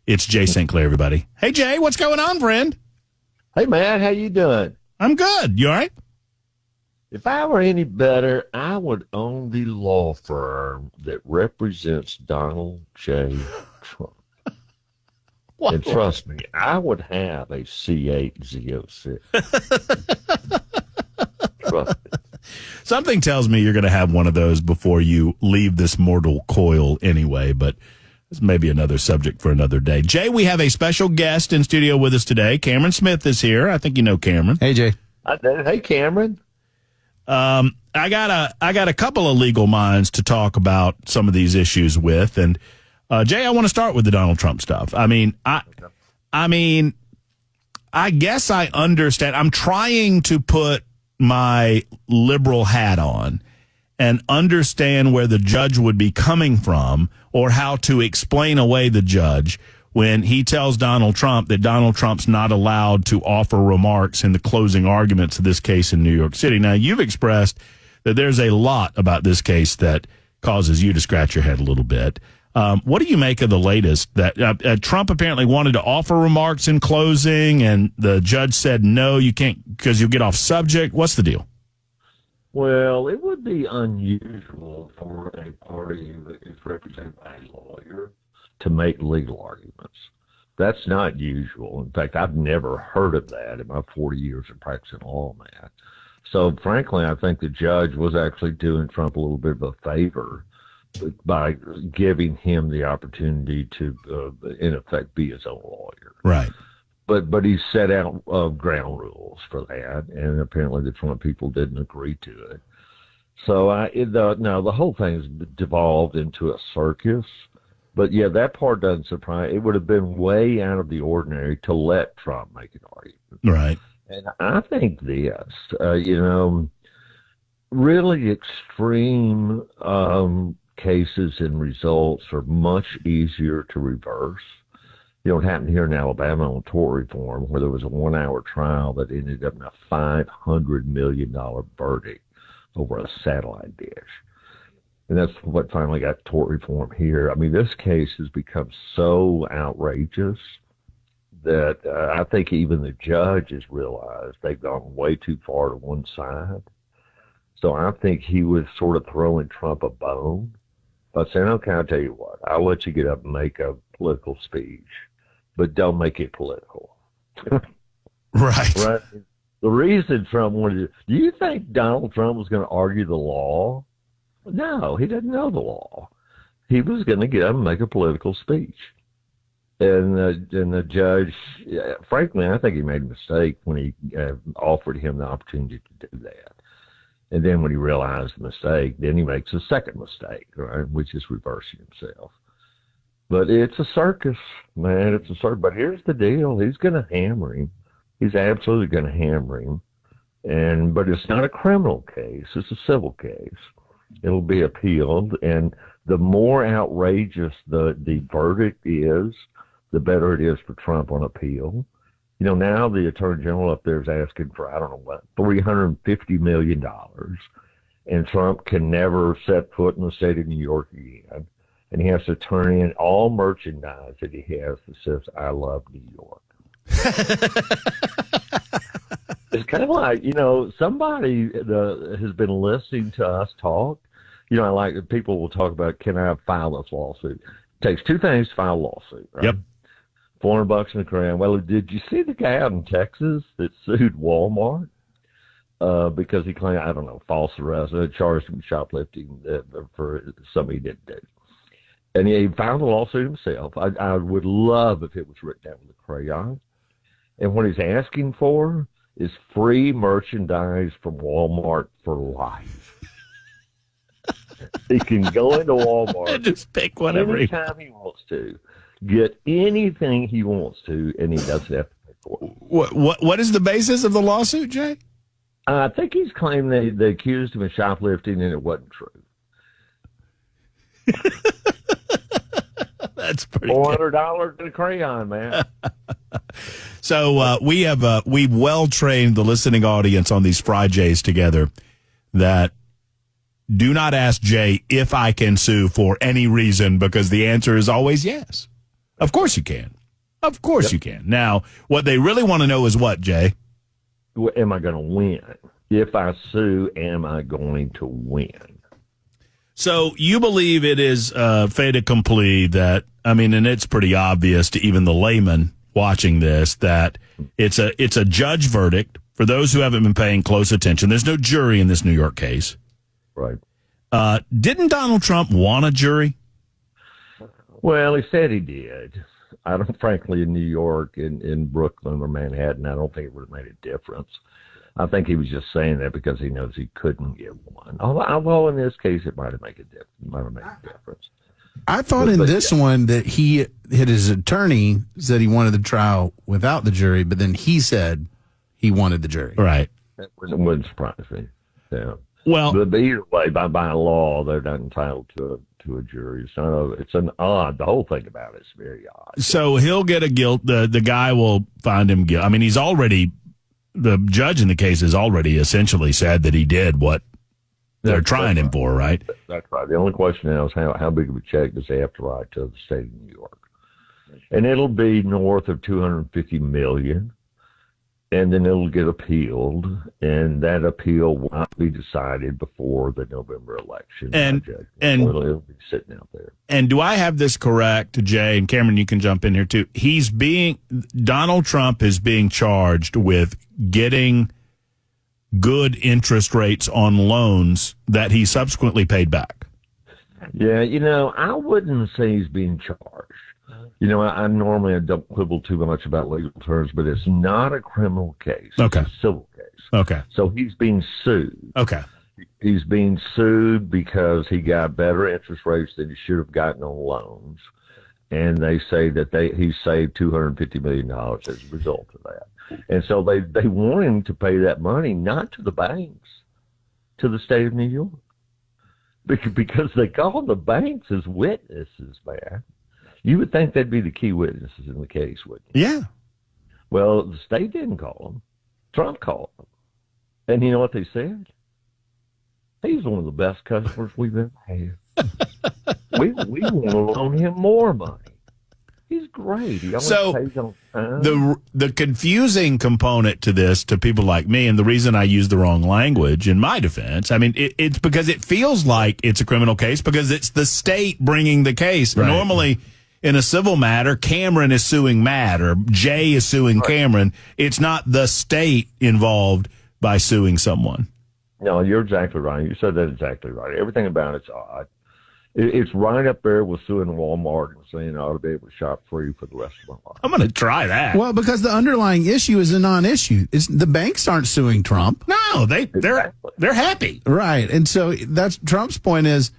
It's Jay St. Clair, everybody. Hey, Jay, what's going on, friend? Hey, man, how you doing? I'm good. You all right? If I were any better, I would own the law firm that represents Donald J. Trump. What? And trust me, I would have a C806. Trust me. Something tells me you're going to have one of those before you leave this mortal coil anyway, but this may be another subject for another day. Jay, we have a special guest in studio with us today. Cameron Smith is here. I think you know Cameron. Hey, Jay. Hey, Cameron. I got a couple of legal minds to talk about some of these issues with, and Jay, I want to start with the Donald Trump stuff. I mean, I guess I understand. I'm trying to put my liberal hat on and understand where the judge would be coming from or how to explain away the judge when he tells Donald Trump that Donald Trump's not allowed to offer remarks in the closing arguments of this case in New York City. Now, you've expressed that there's a lot about this case that causes you to scratch your head a little bit. What do you make of the latest that Trump apparently wanted to offer remarks in closing and the judge said, no, you can't because you'll get off subject? What's the deal? Well, it would be unusual for a party that is represented by a lawyer to make legal arguments. That's not usual. In fact, I've never heard of that in my 40 years of practicing law, man. So, frankly, I think the judge was actually doing Trump a little bit of a favor by giving him the opportunity to, in effect, be his own lawyer. Right. But he set out ground rules for that, and apparently the Trump people didn't agree to it. So the whole thing's devolved into a circus. But, yeah, that part doesn't surprise. It would have been way out of the ordinary to let Trump make an argument. Right. And I think this, really extreme cases and results are much easier to reverse. You know, it happened here in Alabama on tort reform where there was a 1-hour trial that ended up in a $500 million verdict over a satellite dish. And that's what finally got tort reform here. I mean, this case has become so outrageous that I think even the judge has realized they've gone way too far to one side. So I think he was sort of throwing Trump a bone by saying, okay, I'll tell you what, I'll let you get up and make a political speech, but don't make it political. Right. Right. The reason Trump wanted to, do you think Donald Trump was going to argue the law? No, he didn't know the law. He was going to get up and make a political speech. And the judge, frankly, I think he made a mistake when he offered him the opportunity to do that. And then when he realized the mistake, then he makes a second mistake, right, which is reversing himself. But it's a circus, man. It's a circus. But here's the deal. He's going to hammer him. He's absolutely going to hammer him. But it's not a criminal case. It's a civil case. It'll be appealed. And the more outrageous the verdict is, the better it is for Trump on appeal. You know, now the Attorney General up there is asking for, I don't know what, $350 million. And Trump can never set foot in the state of New York again. And he has to turn in all merchandise that he has that says, I love New York. It's kind of like, somebody has been listening to us talk. Like people will talk about, can I file this lawsuit? It takes two things to file a lawsuit, right? Yep. $400 in the crown. Well, did you see the guy out in Texas that sued Walmart because he claimed, I don't know, false arrest, charged him shoplifting for something he didn't do. And he filed a lawsuit himself. I would love if it was written down with a crayon. And what he's asking for is free merchandise from Walmart for life. He can go into Walmart and just pick whatever anytime he wants to, get anything he wants to, and he doesn't have to pay for it. What is the basis of the lawsuit, Jay? I think he's claimed they accused him of shoplifting, and it wasn't true. That's pretty $400 in a crayon, man. So we've well trained the listening audience on these Fri Jays together that do not ask Jay if I can sue for any reason, because the answer is always yes. Of course you can. Of course you can. Now, what they really want to know is what, Jay? Am I going to win? If I sue, am I going to win? So you believe it is fait accompli that, I mean, and it's pretty obvious to even the layman watching this, that it's a judge verdict. For those who haven't been paying close attention, there's no jury in this New York case. Right. Didn't Donald Trump want a jury? Well, he said he did. I don't, frankly, in New York, in Brooklyn or Manhattan, I don't think it would have made a difference. I think he was just saying that because he knows he couldn't get one. Although in this case, it might have made a difference. I thought in this one that his attorney said he wanted the trial without the jury, but then he said he wanted the jury. Right. That wouldn't surprise me. Yeah. Well, but either way, by law, they're not entitled to a jury. So it's an odd. The whole thing about it is very odd. So he'll get a guilt. The guy will find him guilty. I mean, the judge in the case has already essentially said that he did what they're trying him for, right? That's right. The only question now is how big of a check does he have to write to the state of New York? And it'll be north of $250 million. And then it'll get appealed, and that appeal will not be decided before the November election. And it'll be sitting out there. And do I have this correct, Jay? And Cameron, you can jump in here too. Donald Trump is being charged with getting good interest rates on loans that he subsequently paid back. Yeah, I wouldn't say he's being charged. I normally don't quibble too much about legal terms, but it's not a criminal case. Okay. It's a civil case. Okay. So he's being sued. Okay. He's being sued because he got better interest rates than he should have gotten on loans. And they say that he saved $250 million as a result of that. And so they want him to pay that money, not to the banks, to the state of New York. Because they call the banks as witnesses, man. You would think they'd be the key witnesses in the case, wouldn't you? Yeah. Well, the state didn't call them. Trump called them. And you know what they said? He's one of the best customers we've ever had. we want to loan him more money. He's great. He always pays on time. The confusing component to this, to people like me, and the reason I use the wrong language in my defense, I mean, it's because it feels like it's a criminal case because it's the state bringing the case. Right. Normally, in a civil matter, Cameron is suing Matt or Jay is suing Cameron. It's not the state involved by suing someone. No, you're exactly right. You said that exactly right. Everything about it's odd. It's right up there with suing Walmart and saying I ought to be able to shop free for the rest of my life. I'm going to try that. Well, because the underlying issue is a non-issue. The banks aren't suing Trump. No, they're happy. Right. And so that's Trump's point is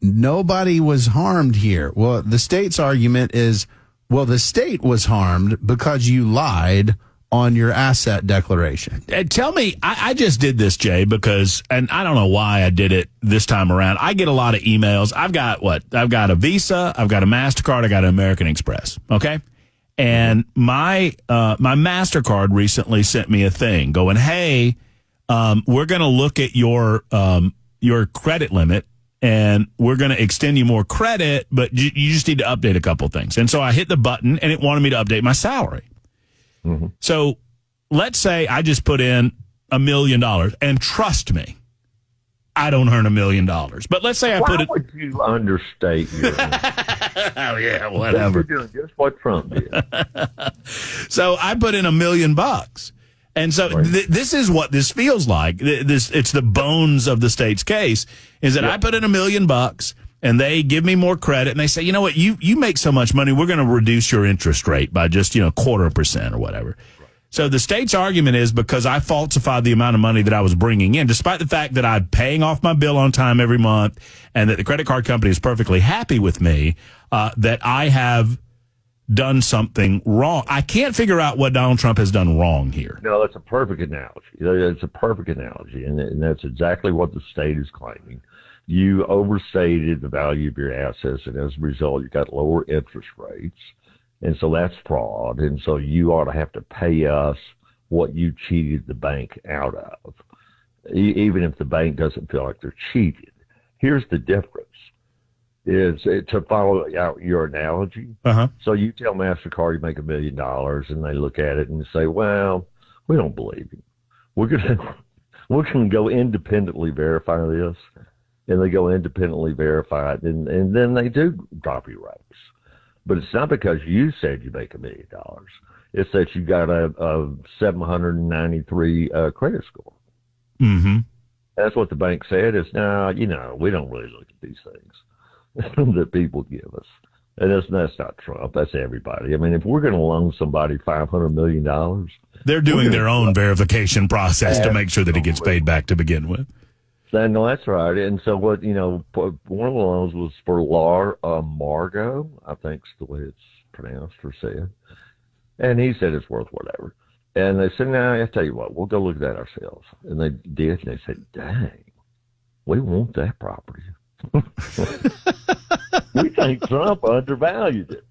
nobody was harmed here. Well, the state's argument is, well, the state was harmed because you lied on your asset declaration. Tell me, I just did this, Jay, because, and I don't know why I did it this time around. I get a lot of emails. I've got a Visa, I've got a MasterCard, I got an American Express. Okay. And my MasterCard recently sent me a thing going, hey, we're going to look at your credit limit and we're going to extend you more credit, but you just need to update a couple things. And so I hit the button and it wanted me to update my salary. Mm-hmm. So let's say I just put in $1 million, and trust me, I don't earn $1 million. But let's say Why would you understate your? Oh yeah, whatever. You're doing just what Trump did. So I put in $1 million, and so this is what this feels like. It's the bones of the state's case. Is that I put in $1 million. And they give me more credit, and they say, you know what, you make so much money, we're going to reduce your interest rate by just, 0.25% or whatever. Right. So the state's argument is because I falsified the amount of money that I was bringing in, despite the fact that I'm paying off my bill on time every month, and that the credit card company is perfectly happy with me, that I have done something wrong. I can't figure out what Donald Trump has done wrong here. No, that's a perfect analogy. It's a perfect analogy, and that's exactly what the state is claiming. You overstated the value of your assets, and as a result, you got lower interest rates. And so that's fraud. And so you ought to have to pay us what you cheated the bank out of, even if the bank doesn't feel like they're cheated. Here's the difference. is to follow out your analogy. Uh-huh. So you tell MasterCard you make $1 million, and they look at it and say, "Well, we don't believe you. We're gonna go independently verify this," and they go independently verify it, and then they do drop your rates. But it's not because you said you make $1 million. It's that you got a 793 credit score. Mm-hmm. That's what the bank said. Is now, we don't really look at these things that people give us. And that's not Trump. That's everybody. I mean, if we're going to loan somebody $500 million, they're doing their own verification process to make sure that it gets paid back to begin with. No, that's right. And so what, one of the loans was for Margo, I think is the way it's pronounced or said. And he said it's worth whatever. And they said, "No, I tell you what, we'll go look at that ourselves." And they did. And they said, "Dang, we want that property." We think Trump undervalued it.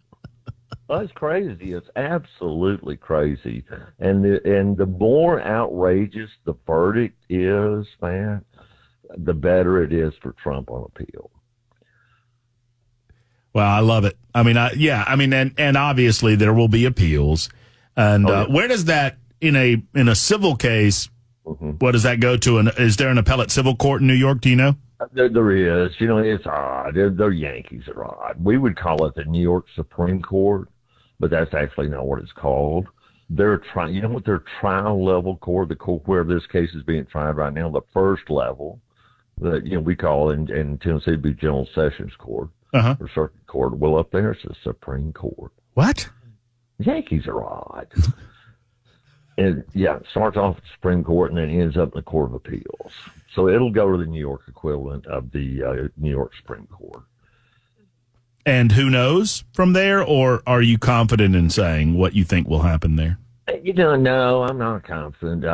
That's crazy. It's absolutely crazy. And the more outrageous the verdict is, man, the better it is for Trump on appeal. Well, I love it. I mean, and obviously there will be appeals. And where does that in a civil case? Mm-hmm. What does that go to? Is there an appellate civil court in New York? Do you know? There is. It's odd. They're Yankees are odd. We would call it the New York Supreme Court, but that's actually not what it's called. They're trying. You know what their trial level court, the court where this case is being tried right now, the first level that we call in Tennessee be General Sessions Court or Circuit Court. Well, up there it's the Supreme Court. What? Yankees are odd. And it starts off at the Supreme Court and then ends up in the Court of Appeals. So it'll go to the New York equivalent of the New York Supreme Court. And who knows from there, or are you confident in saying what you think will happen there? No, I'm not confident.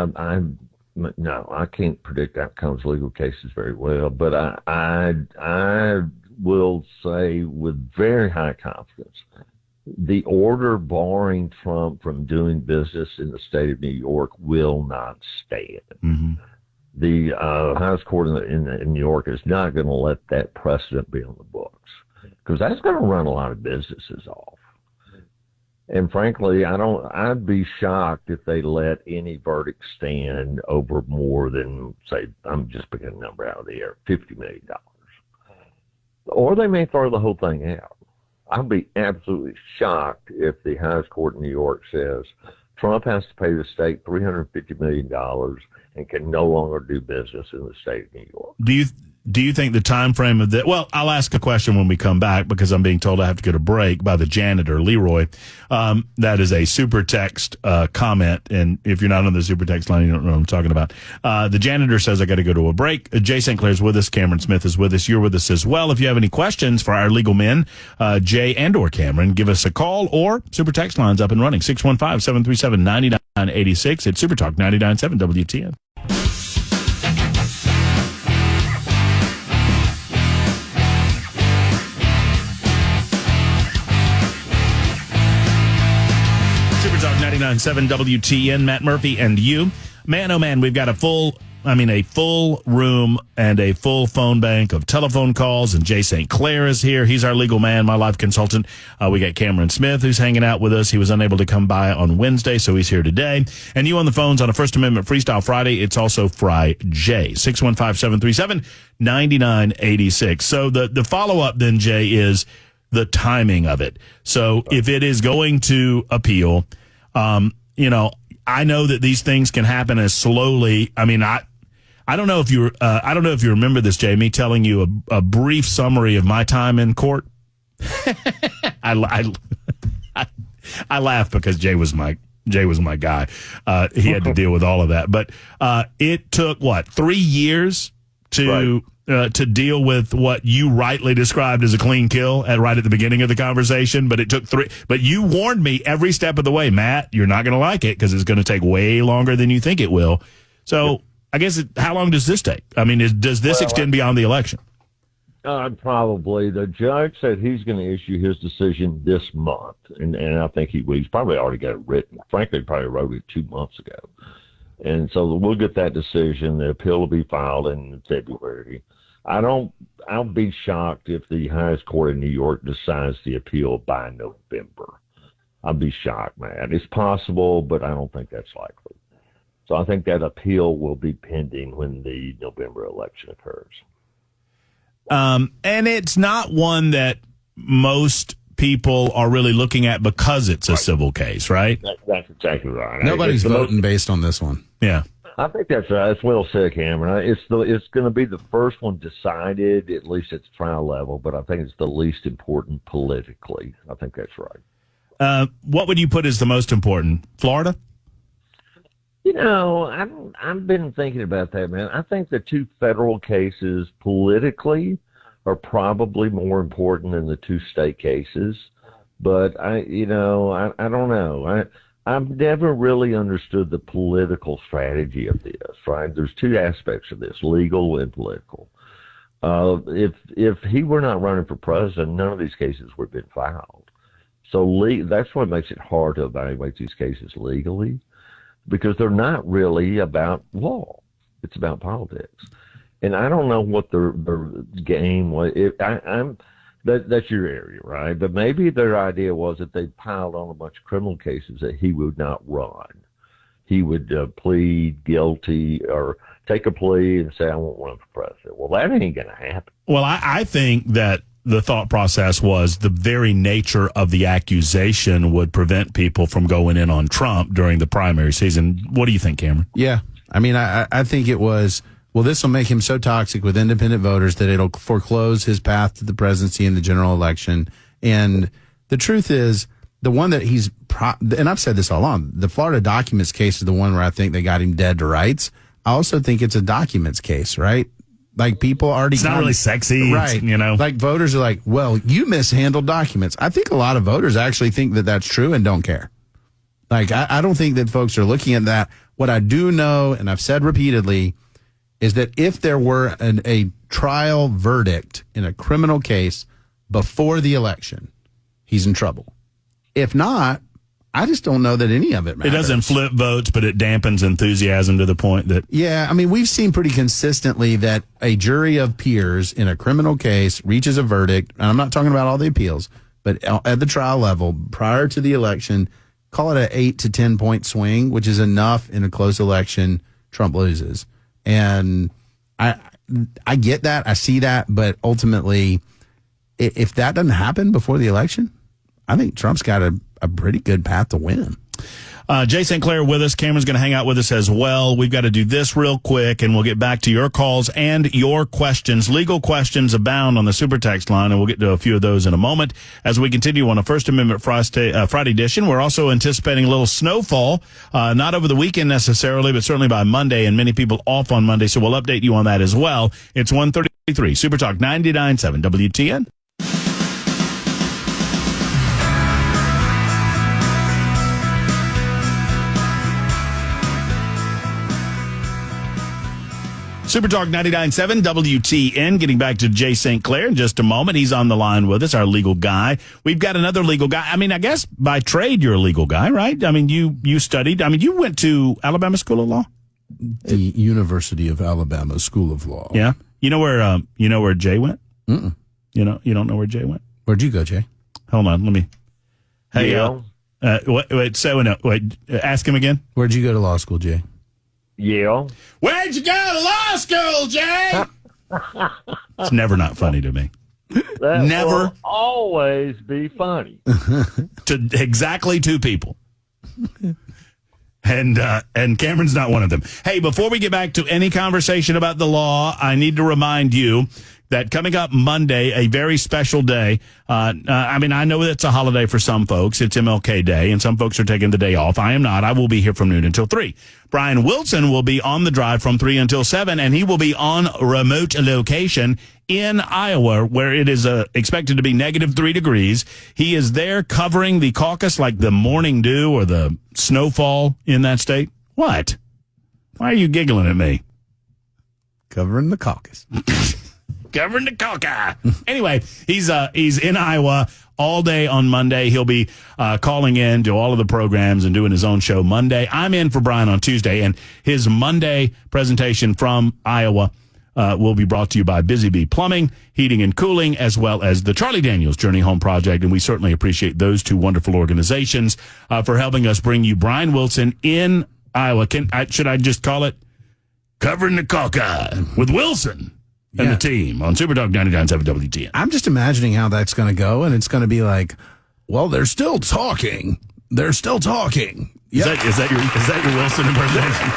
No, I can't predict outcomes of legal cases very well, but I will say with very high confidence, the order barring Trump from doing business in the state of New York will not stand. Mm-hmm. The highest court in New York is not going to let that precedent be on the books because that's going to run a lot of businesses off. And frankly, I'd be shocked if they let any verdict stand over more than, say, I'm just picking a number out of the air, $50 million. Or they may throw the whole thing out. I'd be absolutely shocked if the highest court in New York says Trump has to pay the state $350 million and can no longer do business in the state of New York. Do you think the time frame of that? Well, I'll ask a question when we come back because I'm being told I have to get a break by the janitor, Leroy. That is a super text comment, and if you're not on the super text line, you don't know what I'm talking about. The janitor says I got to go to a break. Jay St. Clair's with us. Cameron Smith is with us. You're with us as well. If you have any questions for our legal men, Jay and or Cameron, give us a call or super text lines up and running 615-737-9986 at Super Talk 99.7 WTN. Super Talk 99.7 WTN, Matt Murphy and you. Man, oh man, we've got a full room and a full phone bank of telephone calls, and Jay St. Clair is here. He's our legal man, my life consultant. We got Cameron Smith, who's hanging out with us. He was unable to come by on Wednesday, so he's here today. And you on the phones on a First Amendment Freestyle Friday, it's also Fri Jay, 615-737-9986. So the follow-up then, Jay, is the timing of it. So if it is going to appeal, I know that these things can happen as slowly. I mean, I don't know if you remember this, Jay, me telling you a brief summary of my time in court. I laugh because Jay was my guy. He had to deal with all of that, but it took 3 years to deal with what you rightly described as a clean kill right at the beginning of the conversation. But it took 3. But you warned me every step of the way, Matt, you're not going to like it because it's going to take way longer than you think it will. So I guess how long does this take? I mean, does this extend beyond the election? Probably. The judge said he's going to issue his decision this month. And I think he's probably already got it written. Frankly, he probably wrote it 2 months ago. And so we'll get that decision. The appeal will be filed in February. I'll be shocked if the highest court in New York decides the appeal by November. I'll be shocked, man. It's possible, but I don't think that's likely. So I think that appeal will be pending when the November election occurs. And it's not one that most people are really looking at because it's a civil case, right? That's exactly right. Nobody's voting based on this one. Yeah. I think that's right. It's well said, Cameron. It's going to be the first one decided, at least at the trial level, but I think it's the least important politically. I think that's right. What would you put as the most important? Florida? I've been thinking about that, man. I think the two federal cases politically are probably more important than the two state cases. But I don't know. I've never really understood the political strategy of this, right? There's two aspects of this, legal and political. If he were not running for president, none of these cases would have been filed. So that's what makes it hard to evaluate these cases legally, because they're not really about law. It's about politics. And I don't know what their game was. That's your area, right? But maybe their idea was that they piled on a bunch of criminal cases that he would not run. He would plead guilty or take a plea and say, I won't run for president. Well, that ain't going to happen. Well, I think that the thought process was the very nature of the accusation would prevent people from going in on Trump during the primary season. What do you think, Cameron? Yeah. I mean, I think it was, well, this will make him so toxic with independent voters that it'll foreclose his path to the presidency in the general election. And the truth is, the one that and I've said this all along, the Florida documents case is the one where I think they got him dead to rights. I also think it's a documents case, right? Like, people already... It's not really sexy. Right. Like, voters are like, well, you mishandled documents. I think a lot of voters actually think that that's true and don't care. Like, I don't think that folks are looking at that. What I do know, and I've said repeatedly, is that if there were a trial verdict in a criminal case before the election, he's in trouble. If not, I just don't know that any of it matters. It doesn't flip votes, but it dampens enthusiasm to the point that... Yeah, I mean, we've seen pretty consistently that a jury of peers in a criminal case reaches a verdict, and I'm not talking about all the appeals, but at the trial level, prior to the election, call it an 8 to 10 point swing, which is enough in a close election, Trump loses. And I get that, I see that, but ultimately, if that doesn't happen before the election, I think Trump's got a pretty good path to win. Jay St. Clair with us. Cameron's going to hang out with us as well. We've got to do this real quick, and we'll get back to your calls and your questions. Legal questions abound on the Super Text line, and we'll get to a few of those in a moment. As we continue on a First Amendment Friday edition, we're also anticipating a little snowfall, not over the weekend necessarily, but certainly by Monday, and many people off on Monday, so we'll update you on that as well. It's 1:33, Super Talk 99.7 WTN. Super Talk 99.7 WTN. Getting back to Jay St. Clair in just a moment. He's on the line with us, our legal guy. We've got another legal guy. I mean, I guess by trade you're a legal guy, right? I mean, you studied. I mean, you went to Alabama School of Law? The University of Alabama School of Law. Yeah. You know where Jay went? Mm-mm. You don't know where Jay went? Where'd you go, Jay? Hold on. Let me. Hey, wait. Ask him again. Where'd you go to law school, Jay? Yale. Where'd you go to law school, Jay? It's never not funny to me. That never will always be funny to exactly two people. And Cameron's not one of them. Hey, before we get back to any conversation about the law, I need to remind you that coming up Monday, a very special day. I mean, I know it's a holiday for some folks. It's MLK Day, and some folks are taking the day off. I am not. I will be here from noon until 3. Brian Wilson will be on the drive from 3 until 7, and he will be on remote location in Iowa, where it is expected to be -3 degrees. He is there covering the caucus like the morning dew or the snowfall in that state. What? Why are you giggling at me? Covering the caucus. Covering the caucus. Anyway, he's in Iowa all day on Monday. He'll be calling in to all of the programs and doing his own show Monday. I'm in for Brian on Tuesday, and his Monday presentation from Iowa will be brought to you by Busy Bee Plumbing, Heating and Cooling, as well as the Charlie Daniels Journey Home Project. And we certainly appreciate those two wonderful organizations for helping us bring you Brian Wilson in Iowa. Should I just call it Covering the Caucus with Wilson and the team on Super Talk 99.7 WTN? I'm just imagining how that's going to go, and it's going to be like, well, they're still talking. They're still talking. Yep. Is that your Wilson impersonation?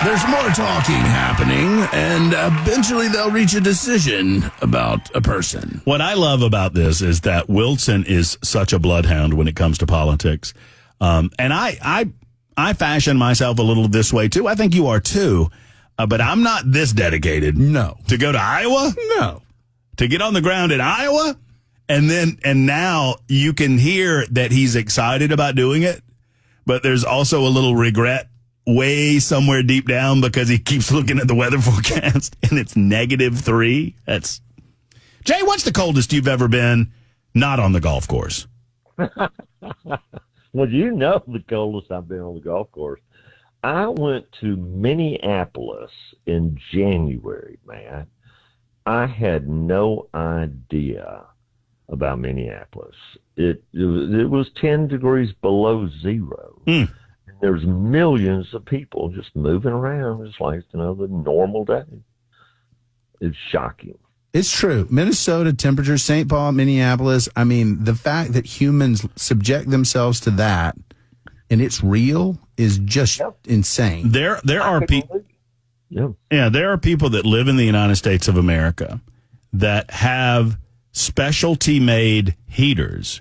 There's more talking happening, and eventually they'll reach a decision about a person. What I love about this is that Wilson is such a bloodhound when it comes to politics, and I fashion myself a little this way too. I think you are too, but I'm not this dedicated. No, to go to Iowa. No, to get on the ground in Iowa, and now you can hear that he's excited about doing it. But there's also a little regret way somewhere deep down because he keeps looking at the weather forecast and it's -3. Jay, what's the coldest you've ever been not on the golf course? Well, the coldest I've been on the golf course. I went to Minneapolis in January, man. I had no idea about Minneapolis. It was 10 degrees below zero. Mm. There's millions of people just moving around. It's like another normal day. It's shocking. It's true. Minnesota temperature, St. Paul, Minneapolis. I mean, the fact that humans subject themselves to that and it's real is just insane. There are people. Yeah, there are people that live in the United States of America that have specialty made heaters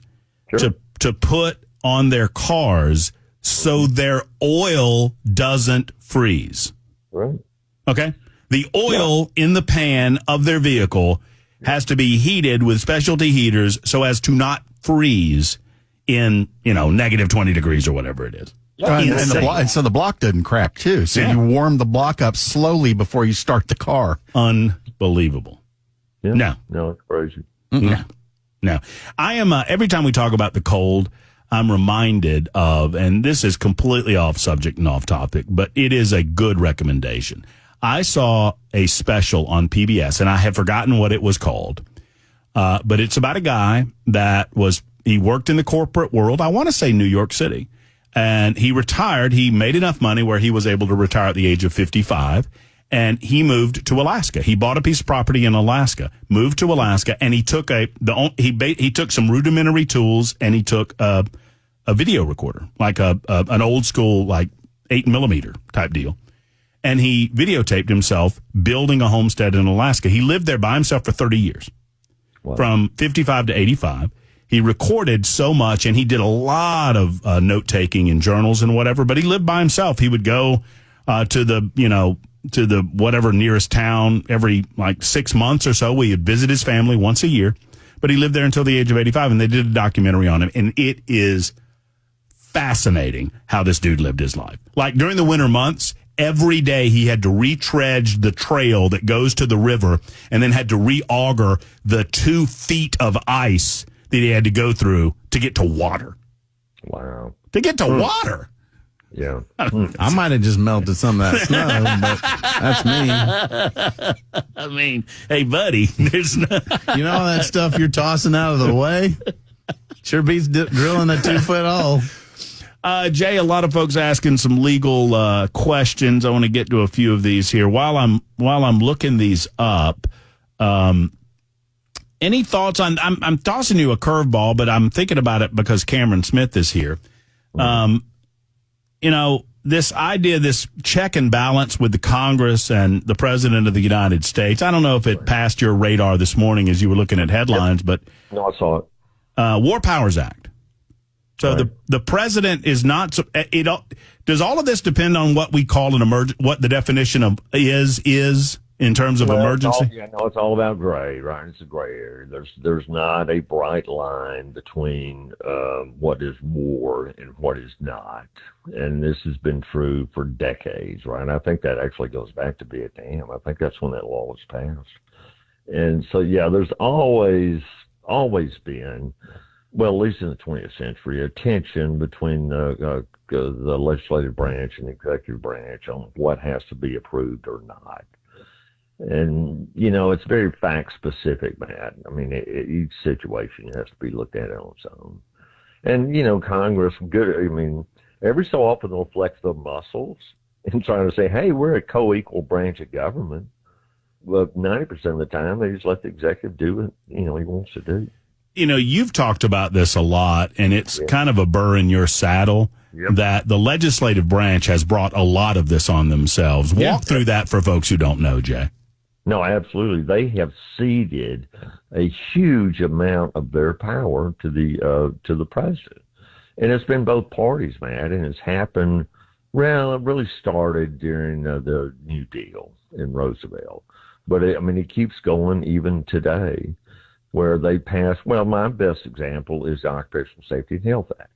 to put on their cars so their oil doesn't freeze. Right. Okay? The oil in the pan of their vehicle has to be heated with specialty heaters so as to not freeze in, -20 degrees or whatever it is. And so the block doesn't crack too. So you warm the block up slowly before you start the car. Unbelievable. Yeah. No, it's crazy. No. I am, every time we talk about the cold, I'm reminded of, and this is completely off subject and off topic, but it is a good recommendation. I saw a special on PBS, and I have forgotten what it was called, but it's about a guy he worked in the corporate world, I want to say New York City, and he retired. He made enough money where he was able to retire at the age of 55. And he moved to Alaska. He bought a piece of property in Alaska, moved to Alaska, and he took he took some rudimentary tools and he took a video recorder, like an old school 8mm type deal, and he videotaped himself building a homestead in Alaska. He lived there by himself for 30 years, from 55 to 85. He recorded so much, and he did a lot of note taking in journals and whatever. But he lived by himself. He would go to the whatever nearest town every 6 months or so. We would visit his family once a year, but he lived there until the age of 85, and they did a documentary on him, and it is fascinating how this dude lived his life. Like during the winter months, every day he had to retread the trail that goes to the river and then had to re-auger the 2 feet of ice that he had to go through to get to water. Wow. To get to water. Yeah. I might have just melted some of that snow, but that's me. I mean, hey, buddy, there's no... You know all that stuff you're tossing out of the way? Sure beats drilling a 2-foot hole. Jay, a lot of folks asking some legal questions. I want to get to a few of these here. While I'm looking these up, any thoughts on... I'm tossing you a curveball, but I'm thinking about it because Cameron Smith is here. This idea, this check and balance with the Congress and the President of the United States, I don't know if it passed your radar this morning as you were looking at headlines, but... No, I saw it. War Powers Act. So right. the President is not... Does all of this depend on what we call what the definition of is in terms of emergency? It's all about gray, right? It's a gray area. There's not a bright line between what is war and what is not. And this has been true for decades, right? And I think that actually goes back to Vietnam. I think that's when that law was passed. And so, there's always been, well, at least in the 20th century, a tension between the legislative branch and the executive branch on what has to be approved or not. And, you know, it's very fact specific, Matt. I mean, each situation has to be looked at on its own. And, you know, Congress, every so often they'll flex their muscles and trying to say, hey, we're a co-equal branch of government. But 90% of the time, they just let the executive do what, you know, he wants to do. You know, you've talked about this a lot, and it's kind of a burr in your saddle that the legislative branch has brought a lot of this on themselves. Walk through that for folks who don't know, Jay. No, absolutely. They have ceded a huge amount of their power to the president. And it's been both parties, Matt, and it's happened, well, it really started during the New Deal in Roosevelt. But, it keeps going even today, where they passed, well, my best example is the Occupational Safety and Health Act.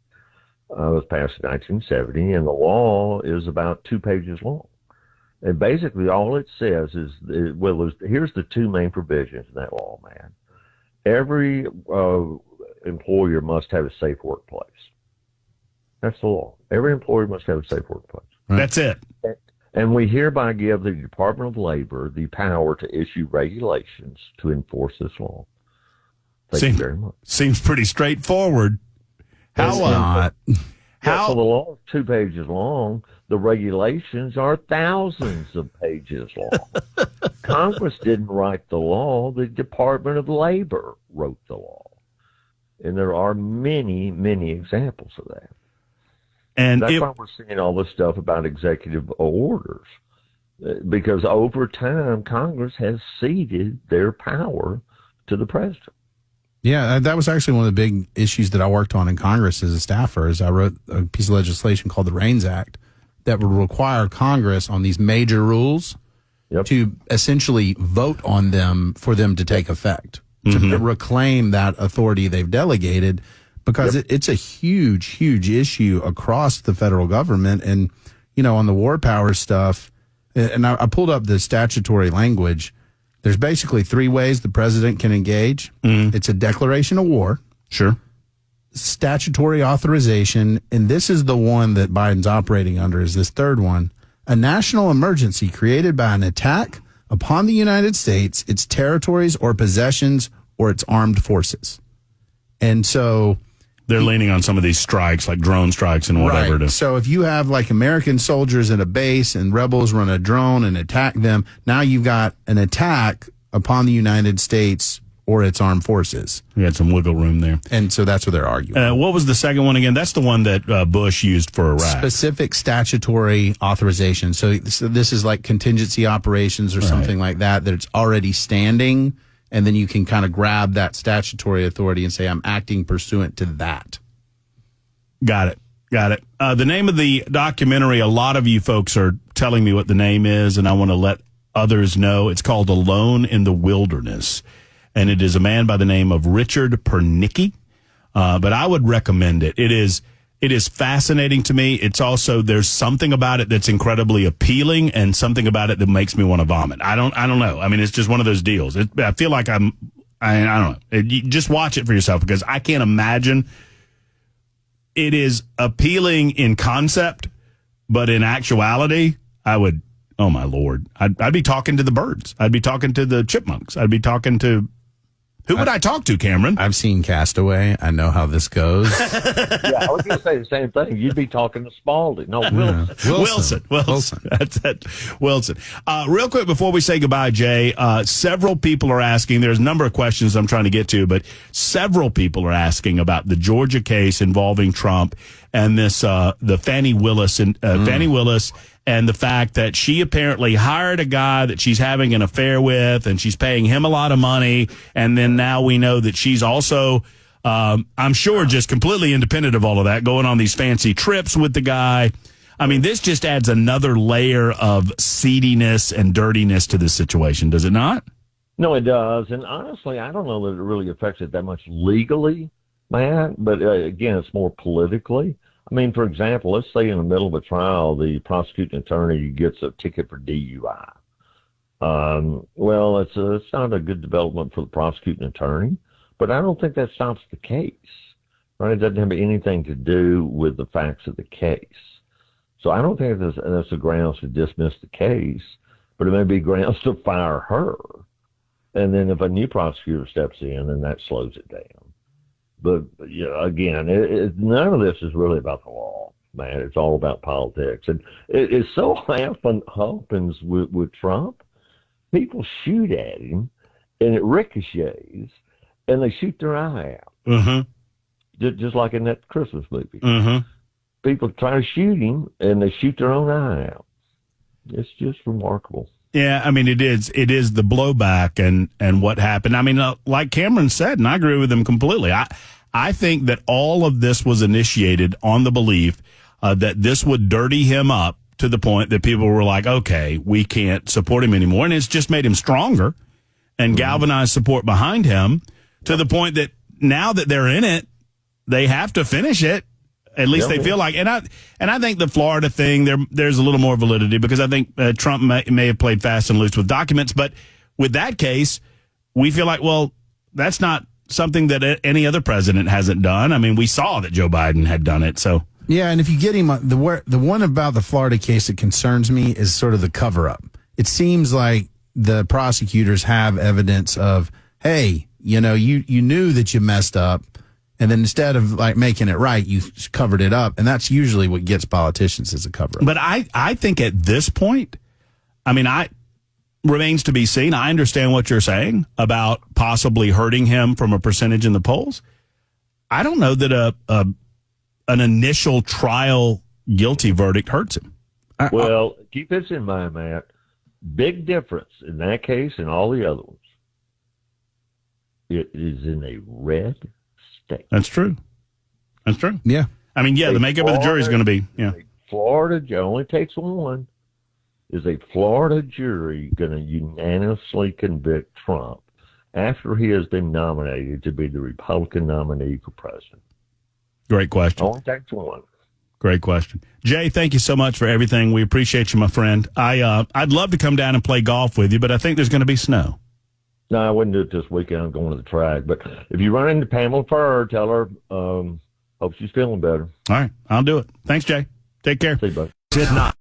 It was passed in 1970, and the law is about 2 pages long. And basically all it says is, here's the two main provisions in that law, man. Every employer must have a safe workplace. That's the law. Every employer must have a safe workplace. Right. That's it. And we hereby give the Department of Labor the power to issue regulations to enforce this law. Thank you very much. Seems pretty straightforward. It's not. So the law is 2 pages long. The regulations are thousands of pages long. Congress didn't write the law. The Department of Labor wrote the law. And there are many, many examples of that. And that's why we're seeing all this stuff about executive orders. Because over time, Congress has ceded their power to the president. Yeah, that was actually one of the big issues that I worked on in Congress as a staffer. Is I wrote a piece of legislation called the REINS Act that would require Congress on these major rules to essentially vote on them for them to take effect, to reclaim that authority they've delegated, because it's a huge, huge issue across the federal government. And, you know, on the war powers stuff, and I pulled up the statutory language. There's basically 3 ways the president can engage. It's a declaration of war. Sure. Statutory authorization, and this is the one that Biden's operating under, is this third one. A national emergency created by an attack upon the United States, its territories or possessions, or its armed forces. And so they're leaning on some of these strikes, like drone strikes and whatever. Right. So if you have like American soldiers at a base and rebels run a drone and attack them, now you've got an attack upon the United States or its armed forces. We had some wiggle room there. And so that's what they're arguing. What was the second one again? That's the one that Bush used for Iraq. Specific statutory authorization. So this is like contingency operations or something like that it's already standing. And then you can kind of grab that statutory authority and say, I'm acting pursuant to that. Got it. The name of the documentary, a lot of you folks are telling me what the name is, and I want to let others know. It's called Alone in the Wilderness, and it is a man by the name of Richard Pernicki. But I would recommend it. It is fascinating to me. It's also, there's something about it that's incredibly appealing and something about it that makes me want to vomit. I don't know. I mean, it's just one of those deals. I feel like I don't know. You just watch it for yourself, because I can't imagine. It is appealing in concept, but in actuality, I would, oh my Lord, I'd be talking to the birds. I'd be talking to the chipmunks. I'd be talking to, who would I talk to, Cameron? I've seen Castaway. I know how this goes. Yeah, I was going to say the same thing. You'd be talking to Spaulding. No, Wilson. That's it. Wilson. Real quick before we say goodbye, Jay, several people are asking, there's a number of questions I'm trying to get to, but several people are asking about the Georgia case involving Trump and this, the Fannie Willis and the fact that she apparently hired a guy that she's having an affair with, and she's paying him a lot of money. And then now we know that she's also, I'm sure, just completely independent of all of that, going on these fancy trips with the guy. I mean, this just adds another layer of seediness and dirtiness to this situation, does it not? No, it does. And honestly, I don't know that it really affects it that much legally, Matt, but again, it's more politically. I mean, for example, let's say in the middle of a trial, the prosecuting attorney gets a ticket for DUI. Well, it's not a good development for the prosecuting attorney, but I don't think that stops the case, right? It doesn't have anything to do with the facts of the case. So I don't think that's a grounds to dismiss the case. but it may be grounds to fire her. And then if a new prosecutor steps in, then that slows it down. But again, none of this is really about the law, man. It's all about politics. And it so happens with Trump, people shoot at him, and it ricochets, and they shoot their eye out. Mm-hmm. Just like in that Christmas movie. Mm-hmm. People try to shoot him, and they shoot their own eye out. It's just remarkable. Yeah, I mean, it is the blowback and what happened. I mean, like Cameron said, and I agree with him completely. I think that all of this was initiated on the belief that this would dirty him up to the point that people were like, okay, we can't support him anymore. And it's just made him stronger and galvanized support behind him to the point that now that they're in it, they have to finish it. At least they feel like, and I think the Florida thing there's a little more validity because I think Trump may have played fast and loose with documents, but with that case, we feel like, well, that's not something that any other president hasn't done. I mean, we saw that Joe Biden had done it, so yeah. And if you get him, the one about the Florida case that concerns me is sort of the cover up. It seems like the prosecutors have evidence of, hey, you knew that you messed up. And then instead of like making it right, you covered it up. And that's usually what gets politicians is a cover up. But I think at this point, I mean, remains to be seen. I understand what you're saying about possibly hurting him from a percentage in the polls. I don't know that an initial trial guilty verdict hurts him. Well, keep this in mind, Matt. Big difference in that case and all the other ones. It is in a red state. That's true. Yeah. I mean, yeah, the makeup of the jury is going to be, yeah. Florida, only takes one. Is a Florida jury going to unanimously convict Trump after he has been nominated to be the Republican nominee for president? Great question. Only takes one. Great question. Jay, thank you so much for everything. We appreciate you, my friend. I'd love to come down and play golf with you, but I think there's going to be snow. No, I wouldn't do it this weekend. I'm going to the track. But if you run into Pamela Furr, tell her, hope she's feeling better. All right, I'll do it. Thanks, Jay. Take care. See you, bud. Did not.